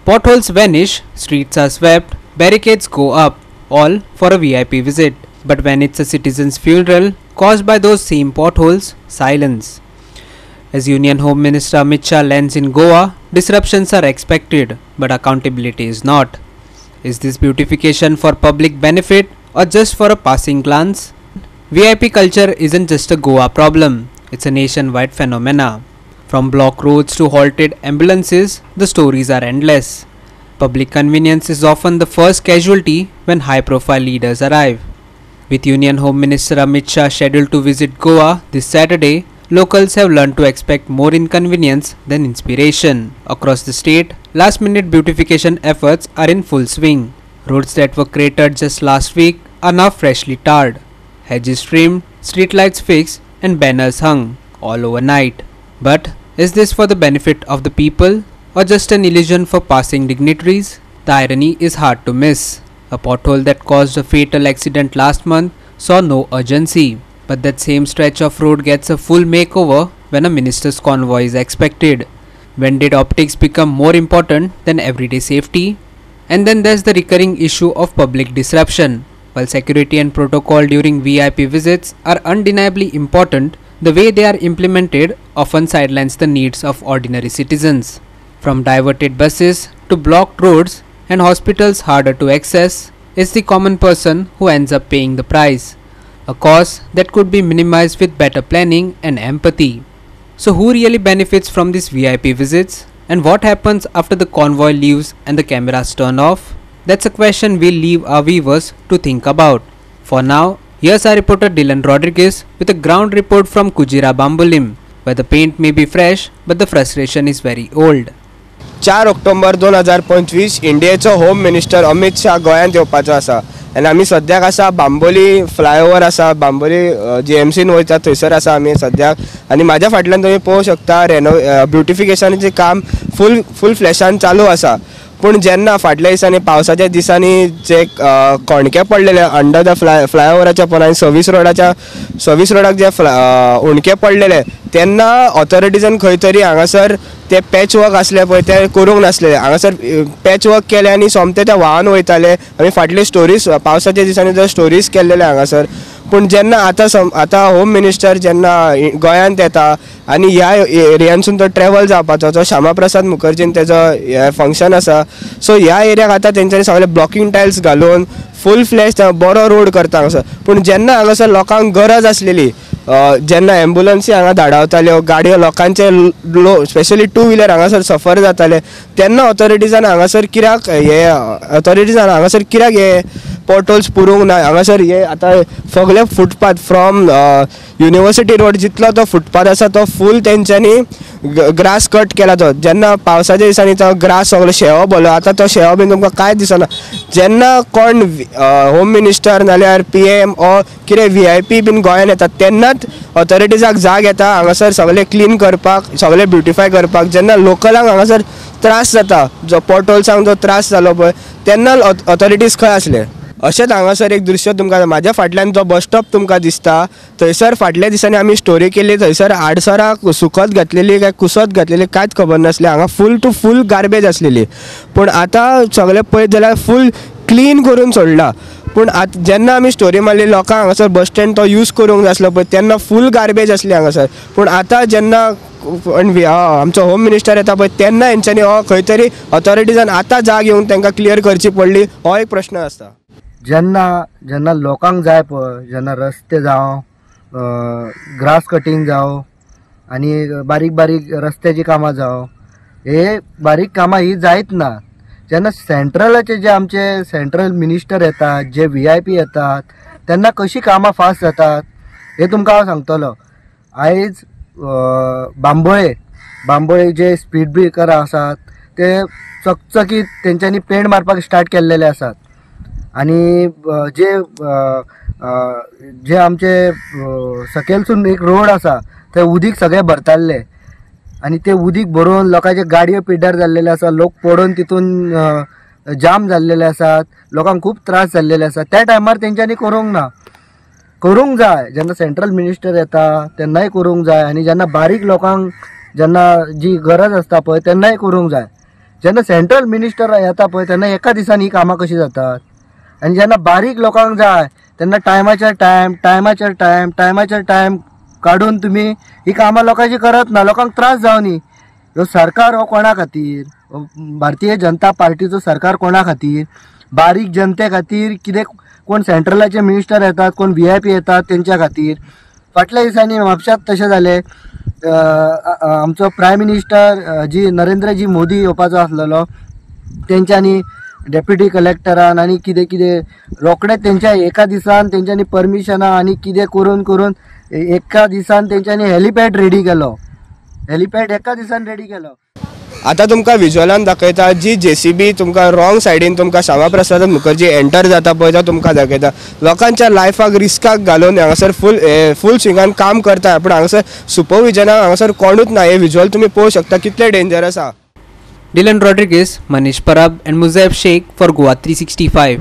Potholes vanish, streets are swept, barricades go up, all for a VIP visit. But when it's a citizen's funeral caused by those same potholes, silence. As Union Home Minister Amit Shah lands in Goa, disruptions are expected, but accountability is not. Is this beautification for public benefit or just for a passing glance? VIP culture isn't just a Goa problem, it's a nationwide phenomena. From block roads to halted ambulances, the stories are endless. Public convenience is often the first casualty when high-profile leaders arrive. With Union Home Minister Amit Shah scheduled to visit Goa this Saturday, locals have learned to expect more inconvenience than inspiration. Across the state, last-minute beautification efforts are in full swing. Roads that were cratered just last week are now freshly tarred. Hedges trimmed, streetlights fixed, and banners hung, all overnight. But is this for the benefit of the people or just an illusion for passing dignitaries? The irony is hard to miss. A pothole that caused a fatal accident last month saw no urgency, but that same stretch of road gets a full makeover when a minister's convoy is expected. When did optics become more important than everyday safety? And then there's the recurring issue of public disruption. While security and protocol during VIP visits are undeniably important, the way they are implemented often sidelines the needs of ordinary citizens. From diverted buses to blocked roads and hospitals harder to access, it's the common person who ends up paying the price. A cost that could be minimized with better planning and empathy. So who really benefits from these VIP visits? And what happens after the convoy leaves and the cameras turn off? That's a question we'll leave our viewers to think about. For now, here's our reporter Dylan Rodriguez with a ground report from Kujira Bambolim, where the paint may be fresh but the frustration is very old. 4 October 2025 इंडियेचो home minister Amit Shah गोंयांत येवपाचो आसा आनी आमी सद्याक आसा Bambolim flyover आसा बांबोली GMCन वयता थंयसर आसा आमी सद्याक आनी म्हाज्या फाटल्यान तुमी पळोवंक शकता ब्युटिफिकेशनाचें काम फूल फ्लॅशान चालू आसा पूण जेन्ना फाटल्या दिसांनी पावसाच्या दिसांनी जे कोणके पडलेले अंडर द फ्लायओवराच्या पोंदांनी सर्वीस रोडाक जे उणके पडलेले तेन्ना ऑथॉरिटीजान खंय तरी हांगासर ते पॅच वर्क आसले पळय ते करूंक नासले हांगासर पॅच वर्क केले आनी सोमते ते व्हांवन वयताले आमी फाटले स्टोरीज पावसाच्या दिसांनी जे स्टोरीज केल्लेले हांगासर पूण जेन्ना आतां होम मिनिस्टर जेन्ना गोंयांत येता आनी ह्या एरियांसून तो ट्रॅवल जावपाचो जो श्यामा प्रसाद मुखर्जीन तेजो हे फंक्शन आसा सो ह्या एरियाक आतां तेंच्यांनी सगळे ब्लॉकिंग टायल्स घालून फूल फ्लॅश बरो रोड करता हांगासर पूण जेन्ना हांगासर लोकांक गरज आसलेली जेन्ना एम्बुलन्सी हांगा धाडवताल्यो गाडयो लोकांचे स्पेशली टू व्हिलर हांगासर सफर जाताले तेन्ना ऑथॉरिटीजान हांगासर कित्याक हे पोर्टल्स पुरूंक ना हांगासर हे आतां सगळे फुटपाथ फ्रॉम युनिवर्सिटी रोड जितलो तो फुटपाथ आसा तो फूल तेंच्यांनी ग्रास कट केला तो जेन्ना पावसाच्या दिसांनी तो ग्रास सगळो शेळो भरलो आतां तो शेळो बीन तुमकां कांयच दिसना जेन्ना कोण होम मिनिस्टर नाल्यार PM ओ कितें VIP बीन गोंयांत येतात तेन्नाच ऑथॉरिटीजाक जाग येता हांगासर सगळे क्लीन करपाक सगळे ब्युटिफाय करपाक जेन्ना लोकलांक हांगासर त्रास जाता जो पोर्टल्सांक जो त्रास जालो पळय तेन्ना ऑथॉरिटीज खंय आसले अशेंच हांगासर एक दृश्य तुमकां म्हाज्या फाटल्यान जो बस स्टॉप तुमकां दिसता थंयसर फाटल्या दिसांनी आमी स्टोरी केल्ली थंयसर आडसरां सुकत घातलेली काय कुसत घातलेली कांयच खबर नासली हांगा फूल टू फूल गार्बेज आसलेली पूण आतां सगळें पळयत जाल्यार फूल क्लीन करून सोडला पूण जेन्ना आमी स्टोरी मारली लोकांक हांगासर बस स्टँड तो यूज करूंक जाय आसलो पळय तेन्ना फूल गार्बेज आसली हांगासर पूण आतां जेन्ना आमचो होम मिनिस्टर येता पळय तेन्ना हेंच्यांनी खंय तरी ऑथॉरिटीजान आतां जाग येवन तांकां क्लियर करची पडली हो एक प्रश्न आसता जेन्ना लोकांक जाय पळय जेन्ना रस्ते जावं ग्रास कटींग जावं आनी बारीक बारीक रस्त्याची कामां जावं हे बारीक कामां ही जायत ना जेन्ना सेंट्रलाचे जे आमचे सेंट्रल मिनिस्टर येतात जे VIP येतात तेन्ना कशी कामां फास्ट जातात हे तुमकां हांव सांगतलो आयज बांबोळे जे स्पीड ब्रेकर आसात ते चकचकीत तेंच्यांनी पेंट मारपाक स्टार्ट केल्लेले आसात आनी जे आमचे सकयलसून एक रोड आसा थंय उदीक सगळें भरताल्ले आनी ते उदीक भरून लोकांचे गाडयो पिड्ड्यार जाल्लेले आसा लोक पडून तितून जाम जाल्लेले आसात लोकांक खूब त्रास जाल्लेले आसात त्या टायमार तेंच्यांनी करूंक जाय जेन्ना सेंट्रल मिनिस्टर येता तेन्नाय करूंक जाय आनी जेन्ना बारीक लोकांक जेन्ना जी गरज आसता पळय तेन्नाय करूंक जाय जेन्ना सेंट्रल मिनिस्टर येता पळय तेन्ना एका दिसान ही कामां कशी जातात आनी जेन्ना बारीक लोकांक जाय तेन्ना टायमाचेर टायम काडून तुमी ही कामां लोकांची करत ना. लोकांक त्रास जावनी. ह्यो सरकार हो कोणा खातीर? भारतीय जनता पार्टीचो सरकार कोणा खातीर? बारीक जनते खातीर कितें कोण सेंट्रलाचे मिनिस्टर येतात, कोण VIP येतात तेंच्या खातीर. फाटल्या दिसांनी म्हापशांत तशें जालें. आमचो प्रायम मिनिस्टर नरेंद्रजी मोदी येवपाचो आसलेलो. तेंच्यांनी डेप्युटी कलेक्टरान आनी कितें कितें रोखडेच तेंच्या एका दिसान तेंच्यांनी परमिशनां आनी कितें करून एका दिसान तेंच्यांनी हेलिपॅड रेडी केलो. हेलिपॅड एका दिसान रेडी केलो. आतां तुमकां विज्युअलान दाखयता जी JCB तुमकां रॉंग सायडीन तुमकां श्यामाप्रसाद मुखर्जी एंटर जाता पळय तो तुमकां दाखयता. लोकांच्या लायफाक रिस्काक घालून हांगासर फूल स्विंगान काम करता. पूण हांगासर सुपरविजनाक हांगासर कोणूच ना. हे विज्युअल तुमी पळोवंक शकता कितले डेंजरस आसा. Dylan Rodriguez, Manish Parab and Muzaib Sheikh for Goa 365.